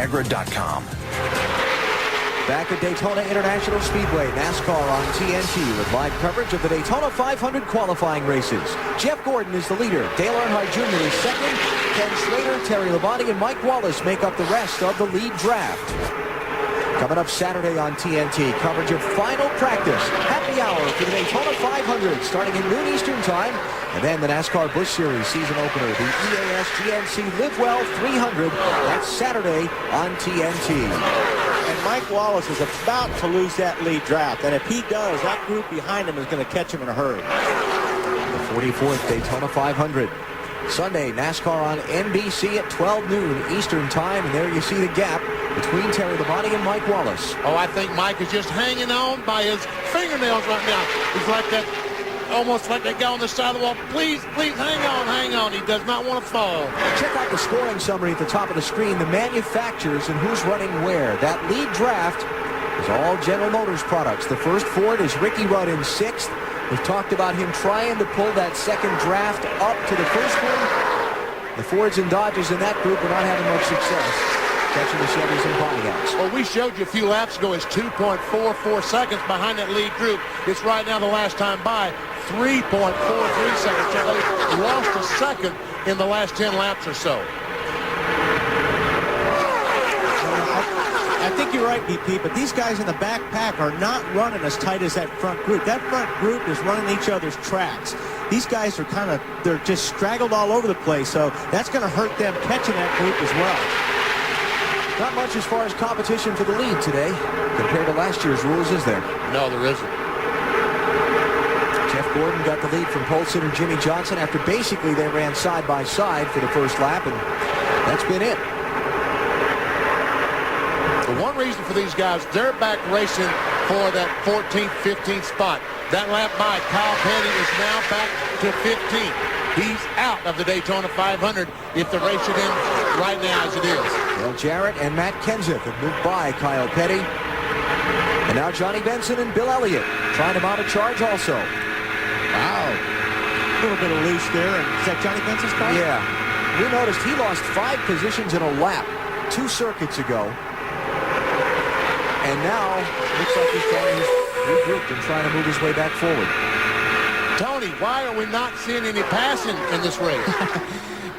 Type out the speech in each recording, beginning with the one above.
Viagra.com. Back at Daytona International Speedway, NASCAR on TNT with live coverage of the Daytona 500 qualifying races. Jeff Gordon is the leader. Dale Earnhardt Jr. is second. Ken Schrader, Terry Labonte, and Mike Wallace make up the rest of the lead draft. Coming up Saturday on TNT, coverage of final practice. Happy hour for the Daytona 500 starting at noon Eastern time. And then the NASCAR Busch Series season opener, the EAS GNC Live Well 300. That's Saturday on TNT. And Mike Wallace is about to lose that lead draft. And if he does, that group behind him is going to catch him in a hurry. The 44th Daytona 500. Sunday, NASCAR on NBC at 12 noon Eastern time. And there you see the gap between Terry Labonte and Mike Wallace. Oh, I think Mike is just hanging on by his fingernails right now. He's like that, almost like that guy on the side of the wall. Please, please, hang on, hang on. He does not want to fall. Check out the scoring summary at the top of the screen. The manufacturers and who's running where. That lead draft is all General Motors products. The first Ford is Ricky Rudd in 6th. We've talked about him trying to pull that second draft up to the first one. The Fords and Dodges in that group are not having much success. Catching the Chevys and Pontiacs. Well, we showed you a few laps ago. It's 2.44 seconds behind that lead group. It's right now the last time by 3.43 seconds. They lost a second in the last 10 laps or so. I think you're right, BP, but these guys in the back pack are not running as tight as that front group. That front group is running each other's tracks. These guys are they're just straggled all over the place, so that's going to hurt them catching that group as well. Not much as far as competition for the lead today compared to last year's rules, is there? No, there isn't. Jeff Gordon got the lead from pole sitter Jimmy Johnson after basically they ran side by side for the first lap, and that's been it. The one reason for these guys, they're back racing for that 14th, 15th spot. That lap by, Kyle Petty is now back to 15th. He's out of the Daytona 500 if the race should end right now as it is. Well, Jarrett and Matt Kenseth have moved by Kyle Petty. And now Johnny Benson and Bill Elliott trying to mount a charge also. Wow. A little bit of loose there. And is that Johnny Benson's car? Yeah. We noticed he lost 5 positions in a lap 2 circuits ago. And now looks like he's trying to regroup and trying to move his way back forward. Tony, why are we not seeing any passing in this race?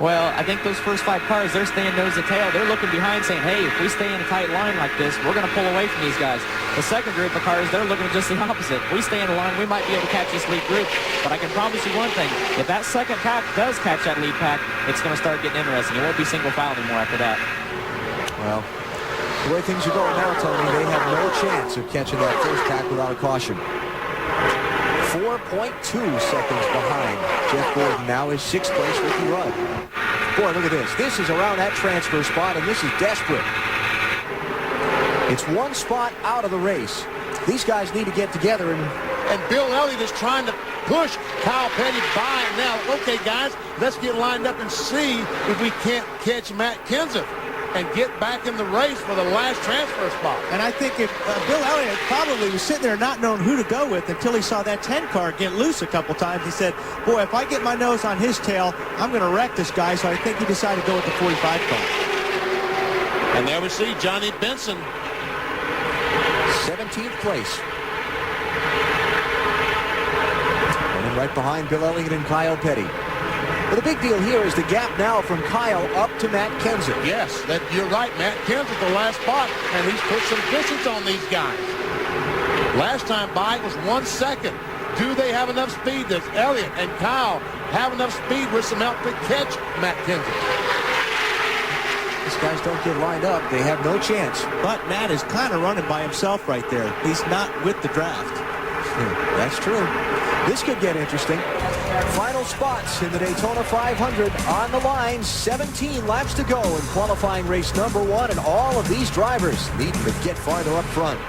Well, I think those first 5 cars, they're staying nose to tail. They're looking behind saying, hey, if we stay in a tight line like this, we're going to pull away from these guys. The second group of cars, they're looking just the opposite. If we stay in a line, we might be able to catch this lead group. But I can promise you one thing. If that second pack does catch that lead pack, it's going to start getting interesting. It won't be single file anymore after that. Well, the way things are going now, Tony, they have no chance of catching that first pack without a caution. 4.2 seconds behind Jeff Gordon. Now is 6th place Ricky Rudd. Boy, look at this. This is around that transfer spot, and this is desperate. It's 1 spot out of the race. These guys need to get together. And Bill Elliott is trying to push Kyle Petty by now. Okay, guys, let's get lined up and see if we can't catch Matt Kenseth and get back in the race for the last transfer spot. And I think if Bill Elliott probably was sitting there not knowing who to go with until he saw that 10 car get loose a couple times. He said, boy, if I get my nose on his tail, I'm going to wreck this guy. So I think he decided to go with the 45 car. And there we see Johnny Benson. 17th place. Running right behind Bill Elliott and Kyle Petty. But the big deal here is the gap now from Kyle up to Matt Kenseth. Yes, you're right. Matt Kenseth, the last spot, and he's put some distance on these guys. Last time by, it was 1 second. Do they have enough speed? Does Elliott and Kyle have enough speed with some help to catch Matt Kenseth? These guys don't get lined up. They have no chance. But Matt is kind of running by himself right there. He's not with the draft. That's true. This could get interesting. Final spots in the Daytona 500 on the line. 17 laps to go in qualifying race number 1, and all of these drivers needing to get farther up front.